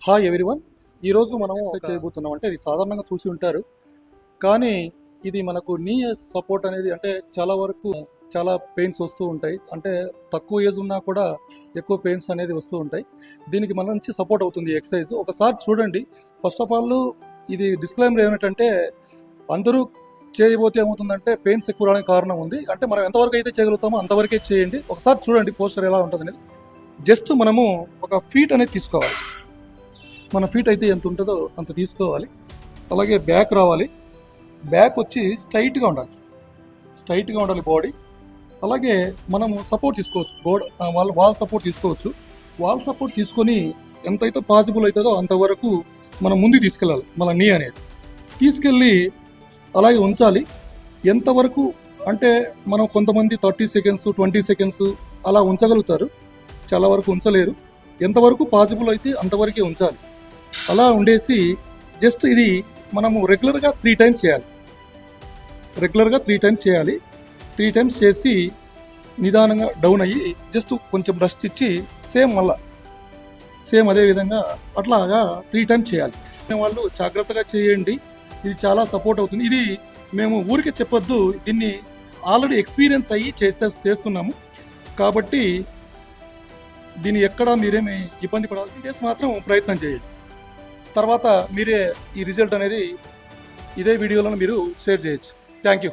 Hi everyone. ఈరోజు మనం exercise చేయబోతున్నాం. అంటే ఇది సాధారణంగా చూసి ఉంటారు, కానీ ఇది మనకు నీ సపోర్ట్ అనేది అంటే చాలా వరకు చాలా పెయిన్స్ వస్తూ ఉంటాయి. అంటే తక్కువ ఏజ్ ఉన్నా కూడా ఎక్కువ పెయిన్స్ అనేది వస్తూ ఉంటాయి. దీనికి మన నుంచి సపోర్ట్ అవుతుంది ఈ ఎక్సర్సైజ్. ఒకసారి చూడండి. ఫస్ట్ ఆఫ్ ఆల్ ఇది డిస్క్లైమర్ ఏమిటంటే, అందరూ చేయబోతే ఏమవుతుందంటే పెయిన్స్ ఎక్కువ రావడానికి కారణం ఉంది. అంటే మనం ఎంతవరకు అయితే చేయగలుగుతామో అంతవరకే చేయండి. ఒకసారి చూడండి పోస్టర్ ఎలా ఉంటుంది అనేది. జస్ట్ మనము ఒక ఫీట్ అనేది తీసుకోవాలి. మన ఫీట్ అయితే ఎంత ఉంటుందో అంత తీసుకోవాలి. అలాగే బ్యాక్ రావాలి. బ్యాక్ వచ్చి స్ట్రైట్గా ఉండాలి బాడీ. అలాగే మనము సపోర్ట్ తీసుకోవచ్చు, వాల్ సపోర్ట్ తీసుకోవచ్చు. వాల్ సపోర్ట్ తీసుకొని ఎంతైతే పాసిబుల్ అవుతుందో అంతవరకు మనం ముందుకు తీసుకెళ్ళాలి. మన నీ అనేది తీసుకెళ్ళి అలాగే ఉంచాలి. ఎంతవరకు అంటే మనం కొంతమంది 30 సెకండ్స్ 20 సెకండ్స్ అలా ఉంచగలుగుతారు, చాలా వరకు ఉంచలేరు. ఎంతవరకు పాసిబుల్ అయితే అంతవరకే ఉంచాలి. అలా ఉండేసి జస్ట్ ఇది మనము రెగ్యులర్గా 3 టైమ్స్ చేయాలి. 3 టైమ్స్ చేసి నిదానంగా డౌన్ అయ్యి జస్ట్ కొంచెం రెస్ట్ ఇచ్చి సేమ్ అదే విధంగా అట్లాగా 3 టైమ్స్ చేయాలి. వాళ్ళు జాగ్రత్తగా చేయండి. ఇది చాలా సపోర్ట్ అవుతుంది. ఇది మేము ఊరికే చెప్పొద్దు, దీన్ని ఆల్రెడీ ఎక్స్పీరియన్స్ అయ్యి చేస్తున్నాము కాబట్టి దీన్ని ఎక్కడ మీరేమి ఇబ్బంది పడాల్సి డేస్ మాత్రం ప్రయత్నం చేయండి. తర్వాత మీరే ఈ రిజల్ట్ అనేది ఇదే వీడియోలో మీరు షేర్ చేయొచ్చు. Thank you.